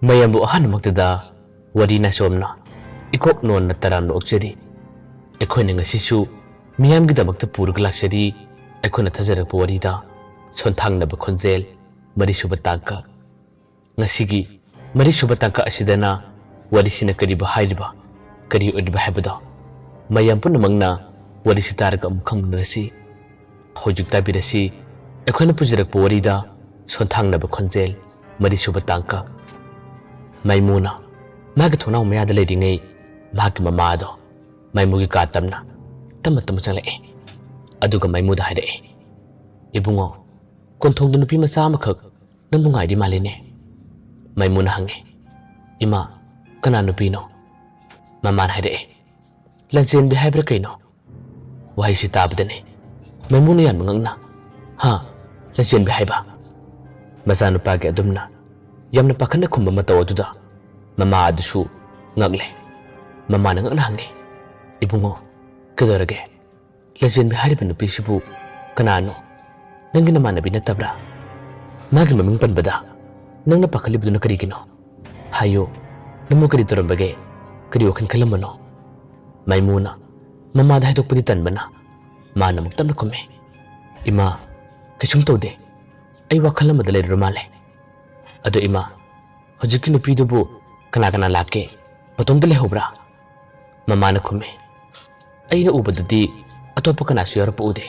mayambu ahanmaktada warina somna ikok non na taram okjari ekhone ngasisu miyam gidamakta purug lakshari ekhona thajarak warida sonthang na khonjel mari suba tangka ngasigi mari suba tangka asidana warisina kari bahaiba kari udba habada mayam punamangna warisi taraka amkhang nasi hojik tabirasi ekhona pujarak warida sonthang na khonjel mari suba tangka Maimuna magi thona umyada ledingai magi mamado maimugi katamna tama chale aduga maimuda haide ibungo konthong du nupi macha makhak namungai di malene maimuna hange ima kana nupi no maman haide lajen bi haibra kaino wai si tabdane maimuna yan mangna ha lajen bi haiba maza nupa ge adumna yamna pakhana khumba mataw aduda mama adusu ngagle mama na ngakna hange ibungo kadarage lejen bi hariba nupi sibu kanano nangi na manabi na tabra magi maming panbada nangna pakhalibu na karigino hayo namu kari torambage kari wakhan kalamano maimuna mama da haidokpadi tanbana mana muktamna kumme ima kachung tawde ai wakhalamada le rumale ado ima hojiki nupi dubu kana lake matomda lehobra mamana khume aina ubadadi atopa kana suyar puude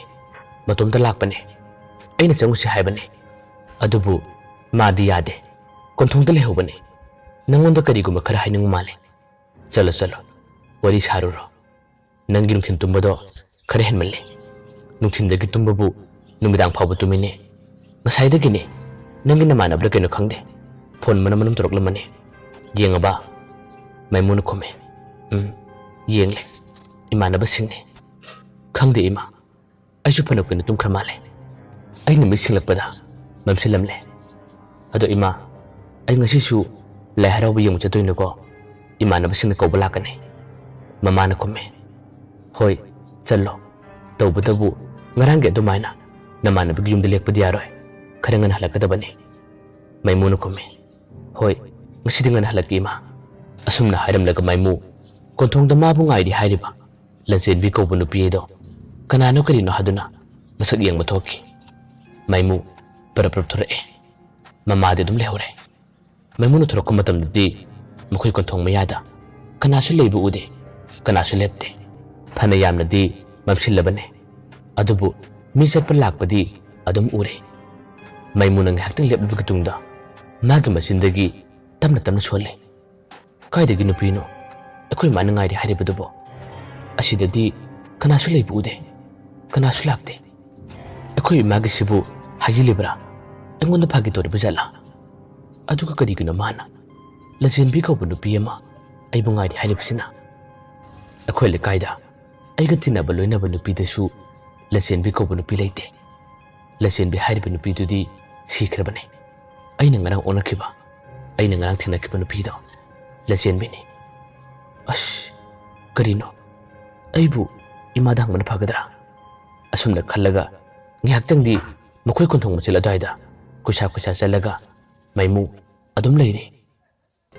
matomda lakpane aina changusi haibane adubu madi yade konthongda lehobane nangonda kariguma khara hainung male chalo wari saruro nangi nungthin tumbado khare henmalle nungthindagi tumbabu numidang phawbu tumine ngasai nangi namana bra keno khangde phone manam toroklamane yengaba maimuna khome yengle imana basingne khangde ima aiju phana pena tum khamale aina misilakpada mamsilamle ado ima ai ngasi su leharaw bi yeng chatoy nako imana basingna ko balakane mamana khome hoi challo tawbadabu ngarange dumaina namana bi yum dilek padi aroy kharangan halakadabane maimuna khome hoi ngasi ngan halaki ma asumna hairam laga maimu konthong da mabu ngai di hairiba lajen bi ko bunu piedo kanano kari no haduna masak yang mathoki maimu parapra thore mama de dum lehore maimuna thoro ko matam di mukhui konthong mayada kana su leibu ude kana su lepte phana yamna di mamsilabane adubu mi satpa lakpadi adum ure maimuna ngakting lepbu tungda magi masindagi tamna sole kaidagi nupino akoi manangai di haribadubo asidadi kana su leibu ude kana su lakte akoi magi sibu hajilibra engonda phagi tori bujala aduga kadigino mana lajen bi ko nupi ama aibungai di haribsina akoi le kaida aiga tina baloina nupi desu lajen bi ko nupi leite lajen bi hariba nupi dudi sikrabane aina ngarang onakiba aina ngarang thinakiba nupi do lajen bini ash karino aibu imadang mana phagadra asumna khallaga ngihaktang di mukhui konthong machil adaida kusa chalaga maimu adum leire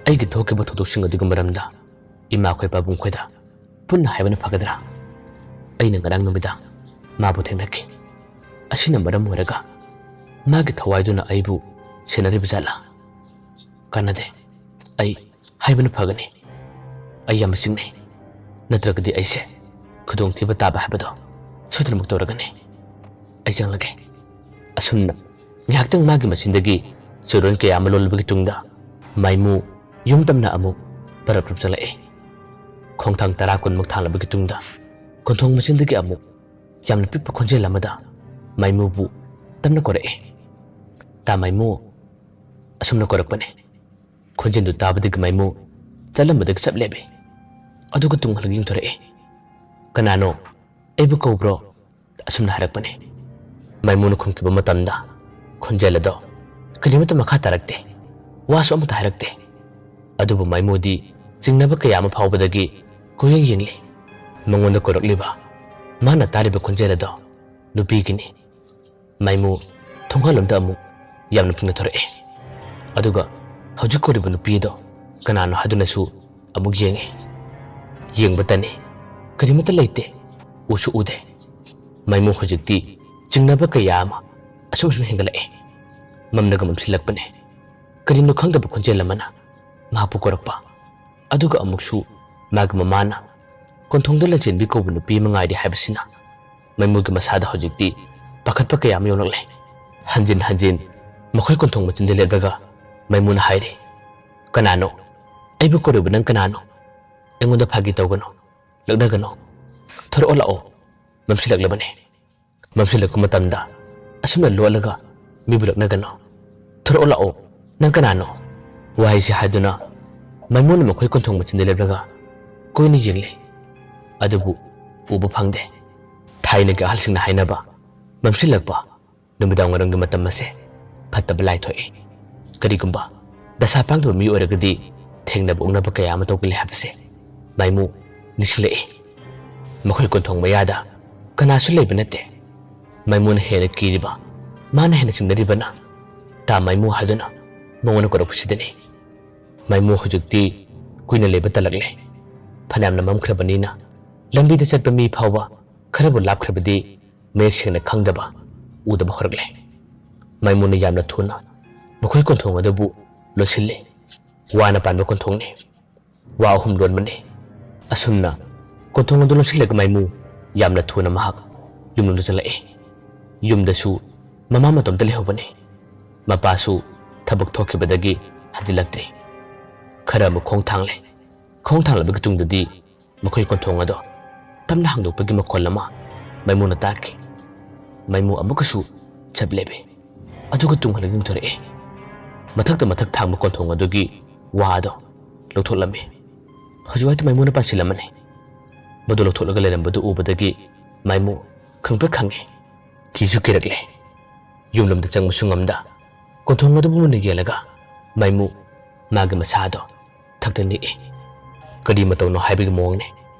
aigi thokiba thodoksing adiga maramda ima khoi pabung khoida punna haibana phagadra aina ngarang numida mabu thenaki asina maram horaga magi thawaiduna aibu senari bijala kanade ai haibana phagani ayam singne natragadi aise khudong thiba taba habado sudra muktoragane ai janglage asumna ngihaktang magi masindagi suron ke amalol bagi tungda maimu yumtamna amuk paraprup chalae khongthang tara kun muk thangla bagi tungda konthong masindagi amuk yamna pippa khonjel amada maimu bu tamna kore ta maimu asumna korakpane khonjendu tabadigi maimu chalambadag chaplebe aduga tunghalging thore kanano ebu kobro asumna harakpane maimuna khumkiba matamda khonjelado kalimata makha tarakte waso amata harakte adubu maimudi singnaba kayama phawbadagi koyeng yengle mangonda korakliba mana tariba khonjelado nupigini maimu thonghalomda amu yamna phingna thore aduga ꯍꯧꯖꯤꯛ ꯀꯣꯔꯤꯕ ꯅꯨꯄꯤꯗꯣ ꯀꯅꯥꯅꯣ ꯍꯥꯏꯗꯨꯅꯁꯨ ꯑꯃꯨꯛ ꯌꯦꯡꯉꯤ ꯌꯦꯡꯕꯇꯅꯤ ꯀꯔꯤꯃꯠꯇ ꯂꯩꯇꯦ ꯎꯁꯨ ꯎꯗꯦ ꯃꯥꯏꯃꯨ ꯍꯧꯖꯤꯛꯇꯤ ꯆꯤꯡꯅꯕ ꯀꯌꯥ ꯑꯃ ꯑꯁꯨꯝ ꯍꯦꯟꯒꯠꯂꯛꯑꯦ ꯃꯝꯅꯒ ꯃꯝꯁꯤꯜꯂꯛꯄꯅꯦ ꯀꯔꯤꯅꯣ ꯈꯪꯗꯕ ꯈꯣꯟꯖꯦꯜ ꯑꯃꯅ ꯃꯍꯥꯛꯄꯨ ꯀꯧꯔꯛꯄ ꯑꯗꯨꯒ ꯑꯃꯨꯛꯁꯨ ꯃꯥꯒꯤ ꯃꯃꯥꯅ ꯀꯣꯟꯊꯣꯡꯗ ꯂꯟꯆꯦꯟꯕꯤ ꯀꯧꯕ ꯅꯨꯄꯤ ꯑꯃ ꯉꯥꯏꯔꯤ ꯍꯥꯏꯕꯁꯤꯅ ꯃꯥꯏꯃꯨꯒꯤ ꯃꯁꯥꯗ ꯍꯧꯖꯤꯛꯇꯤ ꯄꯥꯈꯠꯄ ꯀꯌꯥ ꯑꯃ ꯌꯥꯎꯔꯛꯂꯦ ꯍꯟꯖꯤꯟ ꯍꯟꯖꯤꯟ ꯃꯈꯣꯏ ꯀꯣꯟꯊꯣꯡ ꯃꯆꯤꯟꯗ ꯂꯦꯞꯂꯒ ꯃꯥꯏꯃꯨꯅ ꯍꯥꯏꯔꯤ ꯀꯅꯥꯅꯣ ꯑꯩꯕꯨ ꯀꯧꯔꯤꯕ ꯅꯪ ꯀꯅꯥꯅꯣ ꯑꯩꯉꯣꯟꯗ ꯐꯥꯒꯤ ꯇꯧꯒꯅꯣ ꯂꯛꯅꯒꯅꯣ ꯊꯣꯔꯛꯑꯣ ꯂꯥꯛꯑꯣ ꯃꯝꯁꯤꯜꯂꯛꯂꯕꯅꯦ ꯃꯝꯁꯤꯜꯂꯛꯄ ꯃꯇꯝꯗ ꯑꯁꯨꯝꯅ ꯂꯣꯠꯂꯒ ꯃꯤꯕꯨ ꯂꯛꯅꯒꯅꯣ ꯊꯣꯔꯛꯑꯣ ꯂꯥꯛꯑꯣ ꯅꯪ ꯀꯅꯥꯅꯣ ꯋꯥꯍꯩꯁꯤ ꯍꯥꯏꯗꯨꯅ ꯃꯥꯏꯃꯨꯅ ꯃꯈꯣꯏ ꯀꯣꯟꯊꯣꯡ ꯃꯆꯤꯟꯗ ꯂꯦꯞꯂꯒ ꯀꯣꯏꯅ ꯌꯦꯡꯂꯦ ꯑꯗꯨꯕꯨ ꯎꯕ ꯐꯪꯗꯦ ꯊꯥꯏꯅꯒꯤ ꯑꯍꯜꯁꯤꯡꯅ ꯍꯥꯏꯅꯕ ꯃꯝꯁꯤꯜꯂꯛꯄ ꯅꯨꯃꯤꯗꯥꯡ ꯋꯥꯏꯔꯝꯒꯤ ꯃꯇꯝ ꯑꯁꯦ ꯐꯠꯇꯕ ꯂꯥꯏ ꯊꯣꯛꯏ ꯀꯔꯤꯒꯨꯝꯕ ꯗꯁꯥ ꯄꯥꯡꯗꯕ ꯃꯤ ꯑꯣꯏꯔꯒꯗꯤ ꯊꯦꯡꯅꯕ ꯎꯅꯕ ꯀꯌꯥ ꯑꯃ ꯇꯧꯒꯜꯂꯦ ꯍꯥꯏꯕꯁꯦ ꯃꯥꯏꯃꯨ ꯅꯤꯡꯁꯤꯡꯂꯛꯏ ꯃꯈꯣꯏ ꯀꯣꯟꯊꯣꯡ ꯃꯌꯥꯗ ꯀꯅꯥꯁꯨ ꯂꯩꯕ ꯅꯠꯇꯦ ꯃꯥꯏꯃꯨꯅ ꯍꯦꯟꯅ ꯀꯤꯔꯤꯕ ꯃꯥꯅ ꯍꯦꯟꯅ ꯆꯤꯡꯅꯔꯤꯕꯅ ꯇꯥ ꯃꯥꯏꯃꯨ ꯍꯥꯏꯗꯨꯅ ꯃꯉꯣꯟꯗ ꯀꯧꯔꯛꯄꯁꯤꯗꯅꯤ ꯃꯥꯏꯃꯨ ꯍꯧꯖꯤꯛꯇꯤ ꯀꯨꯏꯅ ꯂꯩꯕ ꯇꯜꯂꯛꯂꯦ ꯐꯅꯌꯥꯝꯅ ꯃꯝꯈ꯭ꯔꯕꯅꯤꯅ ꯂꯝꯕꯤꯗ ꯆꯠꯄ ꯃꯤ ꯐꯥꯎꯕ ꯈꯔꯕꯨ ꯂꯥꯞꯈ꯭ꯔꯕꯗꯤ ꯃꯌꯦꯛ ꯁꯦꯡꯅ ꯈꯪꯗꯕ ꯎꯗꯕ ꯍꯧꯔꯛꯂꯦ ꯃꯥꯏꯃꯨꯅ ꯌꯥꯝꯅ ꯊꯨꯅ ꯃꯈꯣꯏ ꯀꯣꯟꯊꯣꯡ ꯑꯗꯨꯕꯨ ꯂꯣꯏꯁꯤꯜꯂꯦ ꯋꯥꯅ ꯄꯥꯟꯕ ꯀꯣꯟꯊꯣꯡꯅꯤ ꯋꯥ ꯑꯍꯨꯝ ꯂꯣꯟꯕꯅꯤ ꯑꯁꯨꯝꯅ ꯀꯣꯟꯊꯣꯡ ꯑꯗꯨ ꯂꯣꯟꯁꯤꯜꯂꯒ ꯃꯥꯏꯃꯨ ꯌꯥꯝꯅ ꯊꯨꯅ ꯃꯍꯥꯛ ꯌꯨꯝꯂꯣꯝꯗ ꯆꯪꯂꯛꯏ ꯌꯨꯝꯗꯁꯨ ꯃꯃꯥ ꯃꯇꯣꯝꯇ ꯂꯩꯍꯧꯕꯅꯤ ꯃꯄꯥꯁꯨ ꯊꯕꯛ ꯊꯣꯛꯈꯤꯕꯗꯒꯤ ꯍꯟꯖꯤꯜꯂꯛꯇ꯭ꯔꯤ ꯈꯔ ꯑꯃꯨꯛ ꯈꯣꯡ ꯊꯥꯡꯂꯦ ꯈꯣꯡ ꯊꯥꯡꯂꯕꯒꯤ ꯇꯨꯡꯗꯗꯤ ꯃꯈꯣꯏ ꯀꯣꯟꯊꯣꯡ ꯑꯗꯣ ꯇꯞꯅ ꯍꯥꯡꯗꯣꯛꯄꯒꯤ ꯃꯈꯣꯜ ꯑꯃ ꯃꯥꯏꯃꯨꯅ ꯇꯥꯈꯤ ꯃꯥꯏꯃꯨ ꯑꯃꯨꯛꯀꯁꯨ ꯆꯞ ꯂꯦꯞꯄꯤ ꯑꯗꯨꯒ ꯇꯨꯡ ꯍꯜꯂꯒ ꯌꯦꯡꯊꯣꯔꯛꯏ ꯃꯊꯛꯇ ꯃꯊꯛ ꯊꯥꯡꯕ ꯀꯣꯟꯊꯣꯡ ꯑꯗꯨꯒꯤ ꯋꯥ ꯑꯗꯣ ꯂꯧꯊꯣꯛꯂꯝꯃꯤ ꯍꯧꯖꯤꯛꯋꯥꯏꯗ ꯃꯥꯏꯃꯨꯅ ꯄꯥꯟꯁꯤꯜꯂꯝꯃꯅꯤ ꯃꯗꯨ ꯂꯧꯊꯣꯛꯂꯒ ꯂꯩꯔꯝꯕꯗꯨ ꯎꯕꯗꯒꯤ ꯃꯥꯏꯃꯨ ꯈꯪꯄ꯭ꯔꯦꯛ ꯈꯪꯉꯤ ꯀꯤꯁꯨ ꯀꯤꯔꯛꯂꯦ ꯌꯨꯝꯂꯣꯝꯗ ꯆꯪꯕꯁꯨ ꯉꯝꯗ ꯀꯣꯟꯊꯣꯡ ꯑꯗꯨꯕꯨ ꯃꯨꯟꯅ ꯌꯦꯡꯂꯒ ꯃꯥꯏꯃꯨ ꯃꯥꯒꯤ ꯃꯁꯥꯗꯣ ꯊꯛꯇ ꯅꯤꯛꯏ ꯀꯔꯤ ꯃꯇꯧꯅꯣ ꯍꯥꯏꯕꯒꯤ ꯃꯑꯣꯡꯅꯤ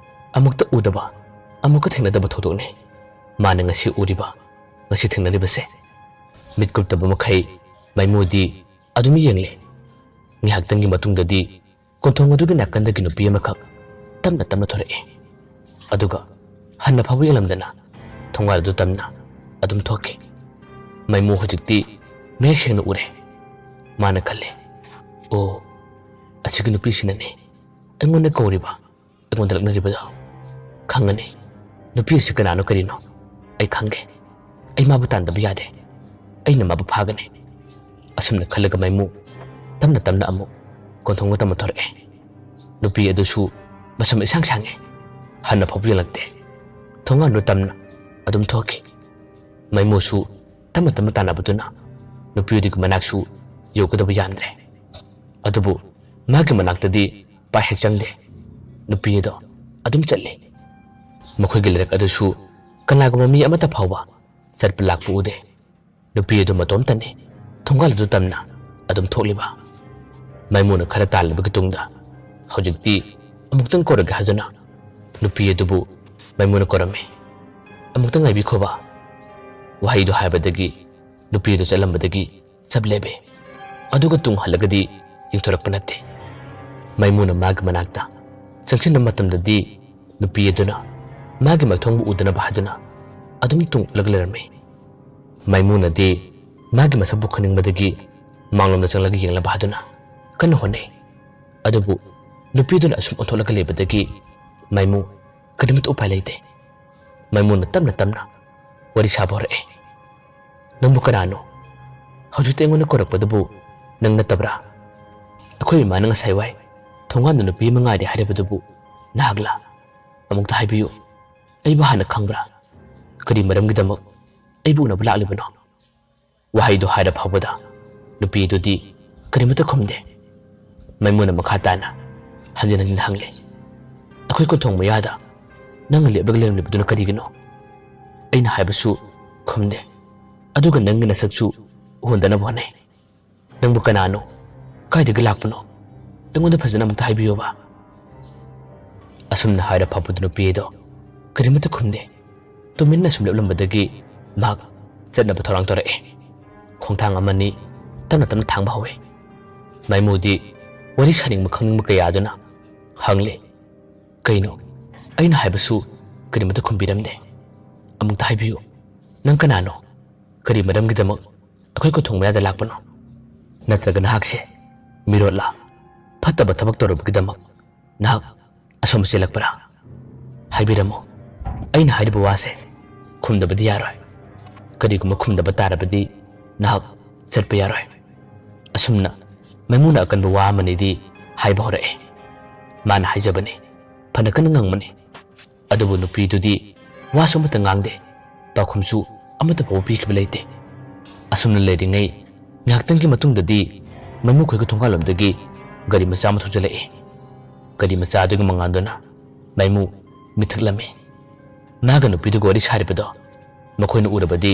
ꯑꯃꯨꯛꯇ ꯎꯗꯕ ꯑꯃꯨꯛꯀ ꯊꯦꯡꯅꯗꯕ ꯊꯧꯗꯣꯛꯅꯤ ꯃꯥꯅ ꯉꯁꯤ ꯎꯔꯤꯕ ꯉꯁꯤ ꯊꯦꯡꯅꯔꯤꯕꯁꯦ ꯃꯤꯠ ꯀꯨꯞꯇꯕ ꯃꯈꯩ ꯃꯥꯏꯃꯨꯗꯤ ꯑꯗꯨꯝ ꯌꯦꯡꯂꯦ ꯉꯥꯏꯍꯥꯛꯇꯪꯒꯤ ꯃꯇꯨꯡꯗꯗꯤ ꯀꯣꯟꯊꯣꯡ ꯑꯗꯨꯒꯤ ꯅꯥꯀꯟꯗꯒꯤ ꯅꯨꯄꯤ ꯑꯃꯈꯛ ꯇꯞꯅ ꯇꯞꯅ ꯊꯣꯔꯛꯏ ꯑꯗꯨꯒ ꯍꯟꯅ ꯐꯥꯎꯕ ꯌꯦꯡꯂꯝꯗꯅ ꯊꯣꯡꯒꯥꯜ ꯑꯗꯨ ꯇꯞꯅ ꯑꯗꯨꯝ ꯊꯣꯛꯈꯤ ꯃꯥꯏꯃꯨ ꯍꯧꯖꯤꯛꯇꯤ ꯃꯌꯦꯛ ꯁꯦꯡꯅ ꯎꯔꯦ ꯃꯥꯅ ꯈꯜꯂꯦ ꯑꯣ ꯑꯁꯤꯒꯤ ꯅꯨꯄꯤꯁꯤꯅꯅꯦ ꯑꯩꯉꯣꯟꯗ ꯀꯧꯔꯤꯕ ꯑꯩꯉꯣꯟꯗ ꯂꯛꯅꯔꯤꯕꯗꯣ ꯈꯪꯉꯅꯤ ꯅꯨꯄꯤ ꯑꯁꯤ ꯀꯅꯥꯅꯣ ꯀꯔꯤꯅꯣ ꯑꯩ ꯈꯪꯒꯦ ꯑꯩ ꯃꯥꯕꯨ ꯇꯥꯟꯗꯕ ꯌꯥꯗꯦ ꯑꯩꯅ ꯃꯥꯕꯨ ꯐꯥꯒꯅꯤ ꯑꯁꯨꯝꯅ ꯈꯜꯂꯒ ꯃꯥꯏꯃꯨ ꯇꯞꯅ ꯇꯞꯅ ꯑꯃꯨꯛ ꯀꯣꯟꯊꯣꯡ ꯇꯝꯃ ꯊꯣꯔꯛꯑꯦ ꯅꯨꯄꯤ ꯑꯗꯨꯁꯨ ꯃꯁꯝ ꯏꯁꯥꯡ ꯁꯥꯡꯉꯦ ꯍꯟꯅ ꯐꯥꯎꯕ ꯌꯦꯡꯂꯛꯇꯦ ꯊꯣꯡꯒꯥꯟꯗꯨ ꯇꯝꯅ ꯑꯗꯨꯝ ꯊꯣꯛꯈꯤ ꯃꯥꯏꯃꯨꯁꯨ ꯇꯞꯅ ꯇꯞꯅ ꯇꯥꯟꯅꯕꯗꯨꯅ ꯅꯨꯄꯤ ꯑꯗꯨꯒꯤ ꯃꯅꯥꯛꯁꯨ ꯌꯧꯒꯗꯕ ꯌꯥꯝꯗ꯭ꯔꯦ ꯑꯗꯨꯕꯨ ꯃꯥꯒꯤ ꯃꯅꯥꯛꯇꯗꯤ ꯄꯥꯛ ꯍꯦꯛ ꯆꯪꯗꯦ ꯅꯨꯄꯤ ꯑꯗꯣ ꯑꯗꯨꯝ ꯆꯠꯂꯤ ꯃꯈꯣꯏꯒꯤ ꯂꯩꯔꯛ ꯑꯗꯨꯁꯨ ꯀꯅꯥꯒꯨꯝꯕ ꯃꯤ ꯑꯃꯠꯇ ꯐꯥꯎꯕ ꯆꯠꯄ ꯂꯥꯛꯄ ꯎꯗꯦ ꯅꯨꯄꯤ ꯑꯗꯨ ꯃꯇꯣꯝꯇꯅꯤ ꯊꯣꯡꯒꯥꯜ ꯑꯗꯨ ꯇꯝꯅ ꯑꯗꯨꯝ ꯊꯣꯛꯂꯤꯕ ꯃꯥꯏꯃꯨꯅ ꯈꯔ ꯇꯥꯜꯂꯕꯒꯤ ꯇꯨꯡꯗ ꯍꯧꯖꯤꯛꯇꯤ ꯑꯃꯨꯛꯇꯪ ꯀꯧꯔꯒꯦ ꯍꯥꯏꯗꯨꯅ ꯅꯨꯄꯤ ꯑꯗꯨꯕꯨ ꯃꯥꯏꯃꯨꯅ ꯀꯧꯔꯝꯃꯤ ꯑꯃꯨꯛꯇꯪ ꯉꯥꯏꯕꯤꯈꯣꯕ ꯋꯥꯍꯩꯗꯨ ꯍꯥꯏꯕꯗꯒꯤ ꯅꯨꯄꯤ ꯑꯗꯨ ꯆꯠꯂꯝꯕꯗꯒꯤ ꯆꯞ ꯂꯦꯞꯄꯤ ꯑꯗꯨꯒ ꯇꯨꯡ ꯍꯜꯂꯒꯗꯤ ꯌꯦꯡꯊꯣꯔꯛꯄ ꯅꯠꯇꯦ ꯃꯥꯏꯃꯨꯅ ꯃꯥꯒꯤ ꯃꯅꯥꯛꯇ ꯆꯪꯁꯤꯟꯕ ꯃꯇꯝꯗꯗꯤ ꯅꯨꯄꯤ ꯑꯗꯨꯅ ꯃꯥꯒꯤ ꯃꯊꯣꯡꯕꯨ ꯎꯗꯅꯕ ꯍꯥꯏꯗꯨꯅ ꯑꯗꯨꯝ ꯇꯨꯡ ꯏꯜꯂꯒ ꯂꯩꯔꯝꯃꯤ ꯃꯥꯏꯃꯨꯅꯗꯤ ꯃꯥꯒꯤ ꯃꯁꯛꯄꯨ ꯈꯪꯅꯤꯡꯕꯗꯒꯤ ꯃꯥꯡꯂꯣꯝꯗ ꯆꯪꯂꯒ ꯌꯦꯡꯂꯕ ꯍꯥꯏꯗꯨꯅ ꯀꯟꯅ ꯍꯣꯠꯅꯩ ꯑꯗꯨꯕꯨ ꯅꯨꯄꯤꯗꯨꯅ ꯑꯁꯨꯝ ꯑꯣꯟꯊꯣꯛꯂꯒ ꯂꯩꯕꯗꯒꯤ ꯃꯥꯏꯃꯨ ꯀꯔꯤꯃꯠꯇ ꯎꯄꯥꯏ ꯂꯩꯇꯦ ꯃꯥꯏꯃꯨꯅ ꯇꯞꯅ ꯇꯞꯅ ꯋꯥꯔꯤ ꯁꯥꯕ ꯍꯧꯔꯛꯑꯦ ꯅꯪꯕꯨ ꯀꯅꯥꯅꯣ ꯍꯧꯖꯤꯛꯇ ꯑꯩꯉꯣꯟꯗ ꯀꯧꯔꯛꯄꯗꯨꯕꯨ ꯅꯪ ꯅꯠꯇꯕ꯭ꯔꯥ ꯑꯩꯈꯣꯏ ꯏꯃꯥꯅ ꯉꯁꯥꯏ ꯋꯥꯏ ꯊꯣꯡꯒꯥꯟꯗ ꯅꯨꯄꯤ ꯑꯃ ꯉꯥꯏꯔꯦ ꯍꯥꯏꯔꯤꯕꯗꯨꯕꯨ ꯅꯍꯥꯛꯂꯥ ꯑꯃꯨꯛꯇ ꯍꯥꯏꯕꯤꯌꯨ ꯑꯩꯕꯨ ꯍꯥꯟꯅ ꯈꯪꯕ꯭ꯔꯥ ꯀꯔꯤ ꯃꯔꯝꯒꯤꯗꯃꯛ ꯑꯩꯕꯨ ꯎꯅꯕ ꯂꯥꯛꯂꯤꯕꯅꯣ ꯋꯥꯍꯩꯗꯨ ꯍꯥꯏꯔ ꯐꯥꯎꯕꯗ ꯅꯨꯄꯤ ꯑꯗꯨꯗꯤ ꯀꯔꯤꯃꯠꯇ ꯈꯨꯝꯗꯦ ꯃꯥꯏꯃꯨꯅ ꯃꯈꯥ ꯇꯥꯅ ꯍꯟꯖꯤꯟ ꯍꯟꯖꯤꯟ ꯍꯪꯂꯦ ꯑꯩꯈꯣꯏ ꯀꯣꯟꯊꯣꯡ ꯃꯌꯥꯗ ꯅꯪꯅ ꯂꯦꯞꯂꯒ ꯂꯩꯔꯝꯂꯤꯕꯗꯨꯅ ꯀꯔꯤꯒꯤꯅꯣ ꯑꯩꯅ ꯍꯥꯏꯕꯁꯨ ꯈꯨꯝꯗꯦ ꯑꯗꯨꯒ ꯅꯪꯒꯤ ꯅꯁꯛꯁꯨ ꯎꯍꯟꯗꯅꯕ ꯍꯣꯠꯅꯩ ꯅꯪꯕꯨ ꯀꯅꯥꯅꯣ ꯀꯥꯏꯗꯒꯤ ꯂꯥꯛꯄꯅꯣ ꯑꯩꯉꯣꯟꯗ ꯐꯖꯅ ꯑꯃꯨꯛꯇ ꯍꯥꯏꯕꯤꯌꯨꯕ ꯑꯁꯨꯝꯅ ꯍꯥꯏꯔ ꯐꯥꯎꯕꯗ ꯅꯨꯄꯤ ꯑꯗꯣ ꯀꯔꯤꯃꯠꯇ ꯈꯨꯝꯗꯦ ꯇꯨꯃꯤꯟꯅ ꯁꯨꯝ ꯂꯦꯞꯂꯝꯕꯗꯒꯤ ꯃꯍꯥꯛ ꯆꯠꯅꯕ ꯊꯧꯔꯥꯡ ꯇꯧꯔꯛꯑꯦ ꯈꯣꯡꯊꯥꯡ ꯑꯃꯅꯤ ꯇꯞꯅ ꯇꯞꯅ ꯊꯥꯡꯕ ꯍꯧꯋꯤ ꯃꯥꯏꯃꯨꯗꯤ ꯋꯥꯔꯤ ꯁꯥꯅꯤꯡꯕ ꯈꯪꯅꯤꯡꯕ ꯀꯌꯥꯗꯨꯅ ꯍꯪꯂꯦ ꯀꯩꯅꯣ ꯑꯩꯅ ꯍꯥꯏꯕꯁꯨ ꯀꯔꯤꯃꯇ ꯈꯨꯝꯕꯤꯔꯝꯗꯦ ꯑꯃꯨꯛꯇ ꯍꯥꯏꯕꯤꯌꯨ ꯅꯪ ꯀꯅꯥꯅꯣ ꯀꯔꯤ ꯃꯔꯝꯒꯤꯗꯃꯛ ꯑꯩꯈꯣꯏ ꯀꯣꯟꯊꯣꯡ ꯃꯌꯥꯗ ꯂꯥꯛꯄꯅꯣ ꯅꯠꯇ꯭ꯔꯒ ꯅꯍꯥꯛꯁꯦ ꯃꯤꯔꯣꯠꯂꯥ ꯐꯠꯇꯕ ꯊꯕꯛ ꯇꯧꯔꯕꯒꯤꯗꯃꯛ ꯅꯍꯥꯛ ꯑꯁꯣꯝ ꯆꯦꯜꯂꯛꯄꯔꯥ ꯍꯥꯏꯕꯤꯔꯝꯃꯣ ꯑꯩꯅ ꯍꯥꯏꯔꯤꯕ ꯋꯥꯁꯦ ꯈꯨꯝꯗꯕꯗꯤ ꯌꯥꯔꯣꯏ ꯀꯔꯤꯒꯨꯝꯕ ꯈꯨꯝꯗꯕ ꯇꯥꯔꯕꯗꯤ ꯅꯍꯥꯛ ꯆꯠꯄ ꯌꯥꯔꯣꯏ ꯑꯁꯨꯝꯅ ꯃꯥꯏꯃꯨꯅ ꯑꯀꯟꯕ ꯋꯥ ꯑꯃꯅꯤꯗꯤ ꯍꯥꯏꯕ ꯍꯧꯔꯛꯑꯦ ꯃꯥꯅ ꯍꯥꯏꯖꯕꯅꯤ ꯐꯅ ꯀꯟꯅ ꯉꯪꯕꯅꯤ ꯑꯗꯨꯕꯨ ꯅꯨꯄꯤꯗꯨꯗꯤ ꯋꯥꯁꯨ ꯑꯃꯠꯇ ꯉꯥꯡꯗꯦ ꯄꯥꯎꯈꯨꯝꯁꯨ ꯑꯃꯠꯇ ꯐꯥꯎꯕ ꯄꯤꯈꯤꯕ ꯂꯩꯇꯦ ꯑꯁꯨꯝꯅ ꯂꯩꯔꯤꯉꯩ ꯉꯥꯏꯍꯥꯛꯇꯪꯒꯤ ꯃꯇꯨꯡꯗꯗꯤ ꯃꯥꯏꯃꯨ ꯈꯣꯏꯒꯤ ꯊꯣꯡꯒꯥꯜꯂꯣꯝꯗꯒꯤ ꯒꯥꯔꯤ ꯃꯆꯥ ꯑꯃ ꯊꯧꯖꯤꯜꯂꯛꯏ ꯒꯥꯔꯤ ꯃꯆꯥ ꯑꯗꯨꯒꯤ ꯃꯉꯥꯜꯗꯨꯅ ꯃꯥꯏꯃꯨ ꯃꯤꯊꯛꯂꯝꯃꯤ ꯃꯥꯒ ꯅꯨꯄꯤꯗꯨꯒ ꯋꯥꯔꯤ ꯁꯥꯔꯤꯕꯗꯣ ꯃꯈꯣꯏꯅ ꯎꯔꯕꯗꯤ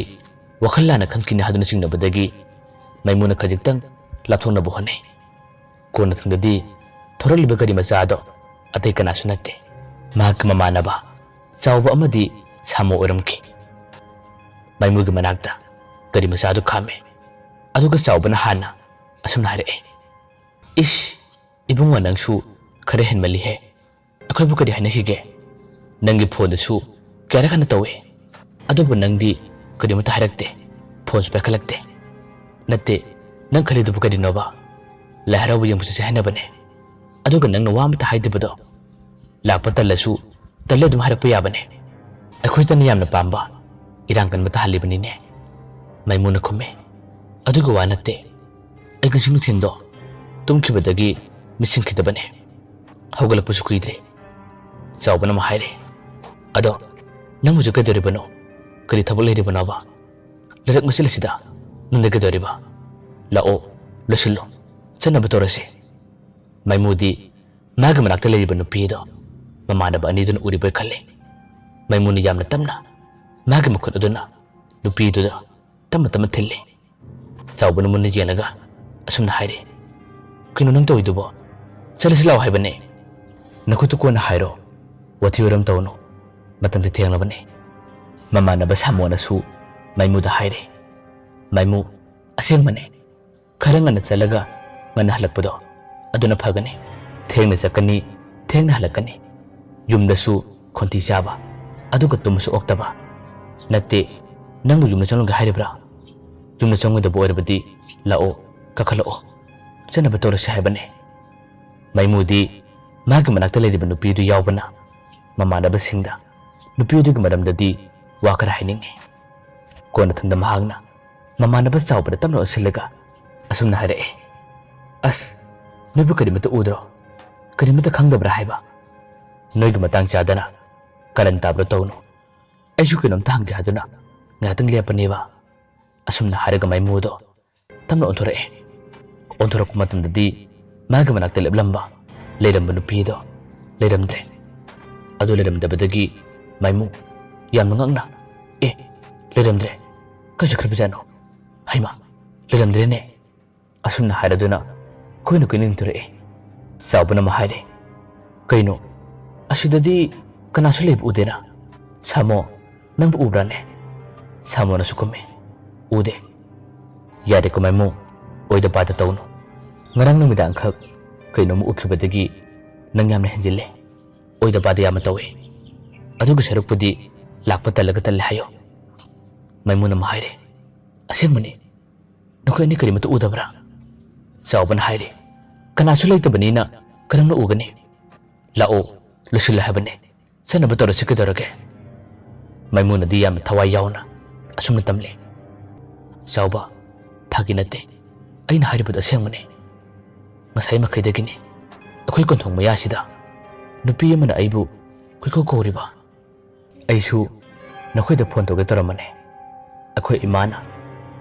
ꯋꯥꯈꯜ ꯂꯥꯟꯅ ꯈꯟꯈꯤꯅꯤ ꯍꯥꯏꯗꯨꯅ ꯆꯤꯡꯅꯕꯗꯒꯤ ꯃꯥꯏꯃꯨꯅ ꯈꯖꯤꯛꯇꯪ ꯂꯥꯞꯊꯣꯛꯅꯕ ꯍꯣꯠꯅꯩ ꯀꯣꯟꯅꯊꯪꯗꯗꯤ ꯊꯧꯔꯛꯂꯤꯕ ꯒꯥꯔꯤ ꯃꯆꯥꯗꯣ ꯑꯇꯩ ꯀꯅꯥꯁꯨ ꯅꯠꯇꯦ ꯃꯍꯥꯛꯀꯤ ꯃꯃꯥꯟꯅꯕ ꯆꯥꯎꯕ ꯑꯃꯗꯤ ꯁꯥꯃꯣ ꯑꯣꯏꯔꯝꯈꯤ ꯃꯥꯏꯃꯨꯒꯤ ꯃꯅꯥꯛꯇ ꯒꯥꯔꯤ ꯃꯆꯥꯗꯨ ꯈꯥꯝꯃꯦ ꯑꯗꯨꯒ ꯆꯥꯎꯕꯅ ꯍꯥꯟꯅ ꯑꯁꯨꯝꯅ ꯍꯥꯏꯔꯛꯑꯦ ꯏꯁ ꯏꯕꯨꯡꯉꯣ ꯅꯪꯁꯨ ꯈꯔ ꯍꯦꯟꯃꯜꯂꯤꯍꯦ ꯑꯩꯈꯣꯏꯕꯨ ꯀꯔꯤ ꯍꯥꯏꯅꯈꯤꯒꯦ ꯅꯪꯒꯤ ꯐꯣꯟꯗꯁꯨ ꯀꯌꯥꯔꯛ ꯍꯟꯅ ꯇꯧꯏ ꯑꯗꯨꯕꯨ ꯅꯪꯗꯤ ꯀꯔꯤꯃꯇ ꯍꯥꯏꯔꯛꯇꯦ ꯐꯣꯟꯁꯨ ꯄꯥꯏꯈꯠꯂꯛꯇꯦ ꯅꯠꯇꯦ ꯅꯪ ꯈꯜꯂꯤꯗꯨꯕꯨ ꯀꯔꯤꯅꯣꯕ ꯂꯥꯏ ꯍꯔꯥꯎꯕ ꯌꯦꯡꯕ ꯆꯠꯁꯦ ꯍꯥꯏꯅꯕꯅꯦ ꯑꯗꯨꯒ ꯅꯪꯅ ꯋꯥ ꯑꯃꯠꯇ ꯍꯥꯏꯗꯕꯗꯣ ꯂꯥꯛꯄ ꯇꯜꯂꯁꯨ ꯇꯜꯂꯦ ꯑꯗꯨꯝ ꯍꯥꯏꯔꯛꯄ ꯌꯥꯕꯅꯦ ꯑꯩꯈꯣꯏꯇꯅ ꯌꯥꯝꯅ ꯄꯥꯝꯕ ꯏꯔꯥꯡ ꯀꯟꯕ ꯇꯥꯍꯜꯂꯤꯕꯅꯤꯅꯦ ꯃꯥꯏꯃꯨꯅ ꯈꯨꯝꯃꯦ ꯑꯗꯨꯒ ꯋꯥ ꯅꯠꯇꯦ ꯑꯩ ꯉꯁꯤ ꯅꯨꯡꯊꯤꯟꯗꯣ ꯇꯨꯝꯈꯤꯕꯗꯒꯤ ꯃꯤꯠꯁꯤꯡꯈꯤꯗꯕꯅꯦ ꯍꯧꯒꯠꯂꯛꯄꯁꯨ ꯀꯨꯏꯗ꯭ꯔꯤ ꯆꯥꯎꯕꯅ ꯑꯃ ꯍꯥꯏꯔꯦ ꯑꯗꯣ ꯅꯪ ꯍꯧꯖꯤꯛ ꯀꯩꯗꯧꯔꯤꯕꯅꯣ ꯀꯔꯤ ꯊꯕꯛ ꯂꯩꯔꯤꯕꯅꯣꯕ ꯂꯩꯔꯛ ꯃꯆꯤꯜ ꯑꯁꯤꯗ ꯅꯪꯗꯤ ꯀꯩꯗꯧꯔꯤꯕ ꯂꯥꯛꯑꯣ ꯂꯣꯏꯁꯤꯜꯂꯣ ꯆꯠꯅꯕ ꯇꯧꯔꯁꯤ ꯃꯥꯏꯃꯨꯗꯤ ꯃꯥꯒꯤ ꯃꯅꯥꯛꯇ ꯂꯩꯔꯤꯕ ꯅꯨꯄꯤꯗꯣ ꯃꯃꯥꯟꯅꯕ ꯑꯅꯤꯗꯨꯅ ꯎꯔꯤꯕꯣꯏ ꯈꯜꯂꯤ ꯃꯥꯏꯃꯨꯅ ꯌꯥꯝꯅ ꯇꯞꯅ ꯃꯥꯒꯤ ꯃꯈꯨꯠ ꯑꯗꯨꯅ ꯅꯨꯄꯤꯗꯨꯗ ꯇꯞꯅ ꯇꯞꯅ ꯊꯤꯜꯂꯤ ꯆꯥꯎꯕꯅ ꯃꯨꯟꯅ ꯌꯦꯡꯂꯒ ꯑꯁꯨꯝꯅ ꯍꯥꯏꯔꯦ ꯀꯩꯅꯣ ꯅꯪ ꯇꯧꯏꯗꯨꯕꯣ ꯆꯠꯂꯁꯤ ꯂꯥꯛꯑꯣ ꯍꯥꯏꯕꯅꯦ ꯅꯈꯨꯠꯇꯨ ꯀꯣꯟꯅ ꯍꯥꯏꯔꯣ ꯋꯥꯊꯤ ꯋꯥꯔꯦꯝ ꯇꯧꯅꯨ ꯃꯇꯝꯗꯤ ꯊꯦꯡꯂꯕꯅꯤ ꯃꯃꯥꯟꯅꯕ ꯁꯥꯃꯣꯅꯁꯨ ꯃꯥꯏꯃꯨꯗ ꯍꯥꯏꯔꯦ ꯃꯥꯏꯃꯨ ꯑꯁꯦꯡꯕꯅꯦ ꯈꯔ ꯉꯟꯅ ꯆꯠꯂꯒ ꯉꯟꯅ ꯍꯜꯂꯛꯄꯗꯣ ꯑꯗꯨꯅ ꯐꯒꯅꯤ ꯊꯦꯡꯅ ꯆꯠꯀꯅꯤ ꯊꯦꯡꯅ ꯍꯜꯂꯛꯀꯅꯤ ꯌꯨꯝꯗꯁꯨ ꯈꯣꯟꯊꯤ ꯆꯥꯕ ꯑꯗꯨꯒ ꯇꯨꯝꯕꯁꯨ ꯑꯣꯛꯇꯕ ꯅꯠꯇꯦ ꯅꯪꯕꯨ ꯌꯨꯝꯗ ꯆꯪꯂꯨꯒꯦ ꯍꯥꯏꯔꯤꯕ꯭ꯔꯥ ꯌꯨꯝꯗ ꯆꯪꯉꯣꯏꯗꯕ ꯑꯣꯏꯔꯕꯗꯤ ꯂꯥꯛꯑꯣ ꯀꯥꯈꯠꯂꯛꯑꯣ ꯆꯠꯅꯕ ꯇꯧꯔꯁꯤ ꯍꯥꯏꯕꯅꯦ ꯃꯥꯏꯃꯨꯗꯤ ꯃꯥꯒꯤ ꯃꯅꯥꯛꯇ ꯂꯩꯔꯤꯕ ꯅꯨꯄꯤꯗꯨ ꯌꯥꯎꯕꯅ ꯃꯃꯥꯟꯅꯕꯁꯤꯡꯗ ꯅꯨꯄꯤ ꯑꯗꯨꯒꯤ ꯃꯔꯝꯗꯗꯤ ꯋꯥ ꯈꯔ ꯍꯥꯏꯅꯤꯡꯉꯤ ꯀꯣꯟꯅꯊꯪꯗ ꯃꯍꯥꯛꯅ ꯃꯃꯥꯟꯅꯕ ꯆꯥꯎꯕꯗ ꯇꯞꯅ ꯑꯣꯟꯁꯤꯜꯂꯒ ꯑꯁꯨꯝꯅ ꯍꯥꯏꯔꯛꯑꯦ ꯑꯁ ꯅꯣꯏꯕꯨ ꯀꯔꯤꯃꯇ ꯎꯗ꯭ꯔꯣ ꯀꯔꯤꯃꯇ ꯈꯪꯗꯕ꯭ꯔꯥ ꯍꯥꯏꯕ ꯅꯣꯏꯒꯤ ꯃꯇꯥꯡ ꯆꯥꯗꯅ ꯀꯔꯟ ꯇꯥꯕ꯭ꯔꯥ ꯇꯧꯅꯨ ꯑꯩꯁꯨ ꯀꯩꯅꯣꯝꯇ ꯍꯪꯒꯦ ꯍꯥꯏꯗꯨꯅ ꯉꯥꯏꯍꯥꯛꯇꯪ ꯂꯦꯞꯄꯅꯦꯕ ꯑꯁꯨꯝꯅ ꯍꯥꯏꯔꯒ ꯃꯥꯏꯃꯨꯗꯣ ꯇꯞꯅ ꯑꯣꯟꯊꯣꯔꯛꯑꯦ ꯑꯣꯟꯊꯣꯔꯛꯄ ꯃꯇꯝꯗꯗꯤ ꯃꯥꯒꯤ ꯃꯅꯥꯛꯇ ꯂꯦꯞꯂꯝꯕ ꯂꯩꯔꯝꯕ ꯅꯨꯄꯤꯗꯣ ꯂꯩꯔꯝꯗ꯭ꯔꯦ ꯑꯗꯨ ꯂꯩꯔꯝꯗꯕꯗꯒꯤ ꯃꯥꯏꯃꯨ ꯌꯥꯝꯅ ꯉꯛꯅ ꯂꯩꯔꯝꯗ꯭ꯔꯦ ꯀꯥꯏ ꯆꯠꯈ꯭ꯔꯕꯖꯥꯠꯅꯣ ꯍꯩꯃꯥ ꯂꯩꯔꯝꯗ꯭ꯔꯦꯅꯦ ꯑꯁꯨꯝꯅ ꯍꯥꯏꯔꯗꯨꯅ ꯀꯣꯏꯅ ꯀꯣꯏꯅ ꯅꯤꯡꯊꯣꯔꯛꯑꯦ ꯆꯥꯎꯕꯅ ꯑꯃ ꯍꯥꯏꯔꯦ ꯀꯩꯅꯣ ꯑꯁꯤꯗꯗꯤ ꯀꯅꯥꯁꯨ ꯂꯩꯕ ꯎꯗꯦꯅ ꯁꯥꯃꯣ ꯅꯪꯕꯨ ꯎꯕ꯭ꯔꯥꯅꯦ ꯁꯥꯃꯣꯅꯁꯨ ꯈꯨꯝꯃꯦ ꯎꯗꯦ ꯌꯥꯔꯦꯀꯣ ꯃꯥꯏꯃꯨ ꯑꯣꯏꯗ ꯄꯥꯗ ꯇꯧꯅꯨ ꯉꯔꯥꯡ ꯅꯨꯃꯤꯗꯥꯡꯈꯛ ꯀꯩꯅꯣꯝꯃ ꯎꯈꯤꯕꯗꯒꯤ ꯅꯪ ꯌꯥꯝꯅ ꯍꯦꯟꯖꯤꯜꯂꯦ ꯑꯣꯏꯗ ꯄꯥꯗ ꯌꯥꯝꯅ ꯇꯧꯏ ꯑꯗꯨꯒꯤ ꯁꯔꯨꯛꯄꯨꯗꯤ ꯂꯥꯛꯄ ꯇꯜꯂꯒ ꯇꯜꯂꯦ ꯍꯥꯏꯌꯣ ꯃꯥꯏꯃꯨꯅ ꯑꯃ ꯍꯥꯏꯔꯦ ꯑꯁꯦꯡꯕꯅꯤ ꯅꯈꯣꯏ ꯑꯅꯤ ꯀꯔꯤꯃꯇ ꯎꯗꯕ꯭ꯔꯥ ꯆꯥꯎꯕꯅ ꯍꯥꯏꯔꯦ ꯀꯅꯥꯁꯨ ꯂꯩꯇꯕꯅꯤꯅ ꯀꯔꯝꯅ ꯎꯒꯅꯤ ꯂꯥꯛꯑꯣ ꯂꯣꯏꯁꯤꯜꯂꯦ ꯍꯥꯏꯕꯅꯦ ꯆꯠꯅꯕ ꯇꯧꯔꯁꯤ ꯀꯩꯗꯧꯔꯒꯦ ꯃꯥꯏꯃꯨꯅꯗꯤ ꯌꯥꯝꯅ ꯊꯋꯥꯏ ꯌꯥꯎꯅ ꯑꯁꯨꯝꯅ ꯇꯝꯂꯦ ꯆꯥꯎꯕ ꯐꯥꯒꯤ ꯅꯠꯇꯦ ꯑꯩꯅ ꯍꯥꯏꯔꯤꯕꯗꯨ ꯑꯁꯦꯡꯕꯅꯤ ꯉꯁꯥꯏ ꯃꯈꯩꯗꯒꯤꯅꯤ ꯑꯩꯈꯣꯏ ꯀꯣꯟꯊꯣꯡ ꯃꯌꯥꯁꯤꯗ ꯅꯨꯄꯤ ꯑꯃꯅ ꯑꯩꯕꯨ ꯀꯣꯏꯀꯧ ꯀꯧꯔꯤꯕ ꯑꯩꯁꯨ ꯅꯈꯣꯏꯗ ꯐꯣꯟ ꯇꯧꯒꯦ ꯇꯧꯔꯝꯕꯅꯦ ꯑꯩꯈꯣꯏ ꯏꯃꯥꯅ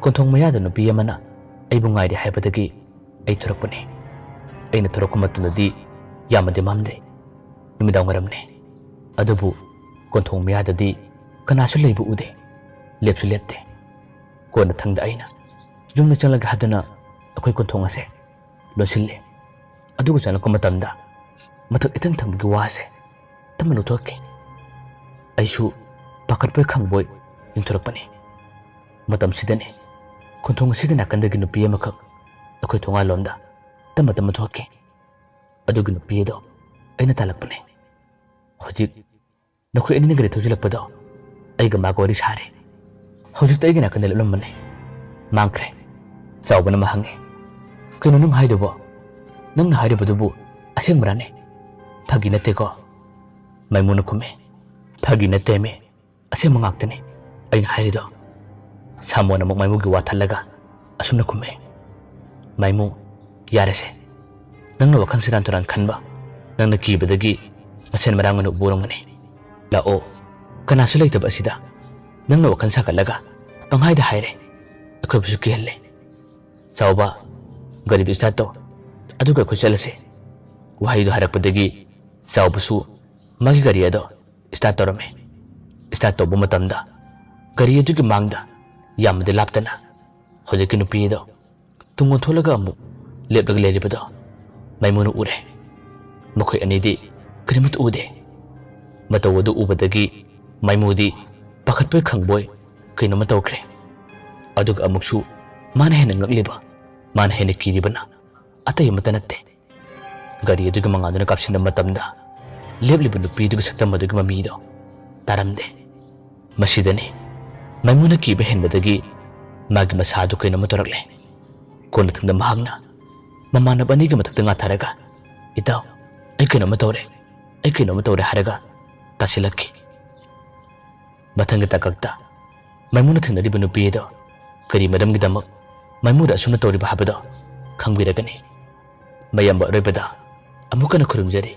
ꯀꯣꯟꯊꯣꯡ ꯃꯌꯥꯗ ꯅꯨꯄꯤ ꯑꯃꯅ ꯑꯩꯕꯨ ꯉꯥꯏꯔꯤ ꯍꯥꯏꯕꯗꯒꯤ ꯑꯩ ꯊꯣꯔꯛꯄꯅꯦ ꯑꯩꯅ ꯊꯣꯔꯛꯄ ꯃꯇꯝꯗꯗꯤ ꯌꯥꯝꯅꯗꯤ ꯃꯝꯗꯦ ꯅꯨꯃꯤꯗꯥꯡ ꯋꯥꯏꯔꯝꯅꯦ ꯑꯗꯨꯕꯨ ꯀꯣꯟꯊꯣꯡ ꯃꯌꯥꯗꯗꯤ ꯀꯅꯥꯁꯨ ꯂꯩꯕ ꯎꯗꯦ ꯂꯦꯞꯁꯨ ꯂꯦꯞꯇꯦ ꯀꯣꯟꯅꯊꯪꯗ ꯑꯩꯅ ꯌꯨꯝꯗ ꯆꯪꯂꯒ ꯍꯥꯏꯗꯨꯅ ꯑꯩꯈꯣꯏ ꯀꯣꯟꯊꯣꯡ ꯑꯁꯦ ꯂꯣꯟꯁꯤꯜꯂꯦ ꯑꯗꯨꯒ ꯆꯪꯂꯛꯄ ꯃꯇꯝꯗ ꯃꯊꯛ ꯏꯊꯪ ꯊꯪꯕꯒꯤ ꯋꯥꯁꯦ ꯇꯞꯅ ꯂꯧꯊꯣꯛꯈꯤ ꯑꯩꯁꯨ ꯄꯥꯈꯠꯄꯣꯏ ꯈꯪꯕꯣꯏ ꯌꯦꯡꯊꯣꯔꯛꯄꯅꯤ ꯃꯇꯝꯁꯤꯗꯅꯤ ꯀꯣꯟꯊꯣꯡ ꯑꯁꯤꯒꯤ ꯅꯥꯀꯟꯗꯒꯤ ꯅꯨꯄꯤ ꯑꯃꯈꯛ ꯑꯩꯈꯣꯏ ꯊꯣꯡꯒꯥꯜꯂꯣꯝꯗ tama tama thoke adugi nupi do aina talakpane hojik nakoi ani nagari thojilakpado aiga ma gori sare hojik ta igina kanel ulamane mangkre sawbana mahange kino nung haidobo nung na haidobo aseng brane phagi nate ko maimuna khume phagi nate me aseng mangaktane aina haido samona mok maimu gi wathalaga asumna khume maimu yarese nangna wakhan siran turan khanba nangna kibadagi masen maranganu borongane la o kana sulai tab asida nangna wakhan sakalaga panghaida haire akhoi busu kihelle sawba gari du sato aduga ko chalase wahai do harakpadagi sawbusu magi gari ado start torame start to bumatamda gari adugi mangda yamde laptana hojeki nupi do tungon tholaga amu leplag lelibado maimuna ure makhoi anidi krimat ude matawadu ubadagi maimudi pakhatpai khangboy kaino matawkre adug amuksu mana hena ngagliba mana hena kiribana atay matanatte gari adug mangaduna kapsina matamda lebliba nupi dug saktam madug mamido taramde masidani maimuna kiba henbadagi magi masadu kaino matorakle kona thangda mahagna mamana bani ga matakta nga tharaga itaw ai kaino matawre haraga tasilakki mathanga takakta maimuna thangna diba nupi do kari madam gi damak maimuda asuna tawri ba habado khangbiragani mayamba roibada amukana khurumjari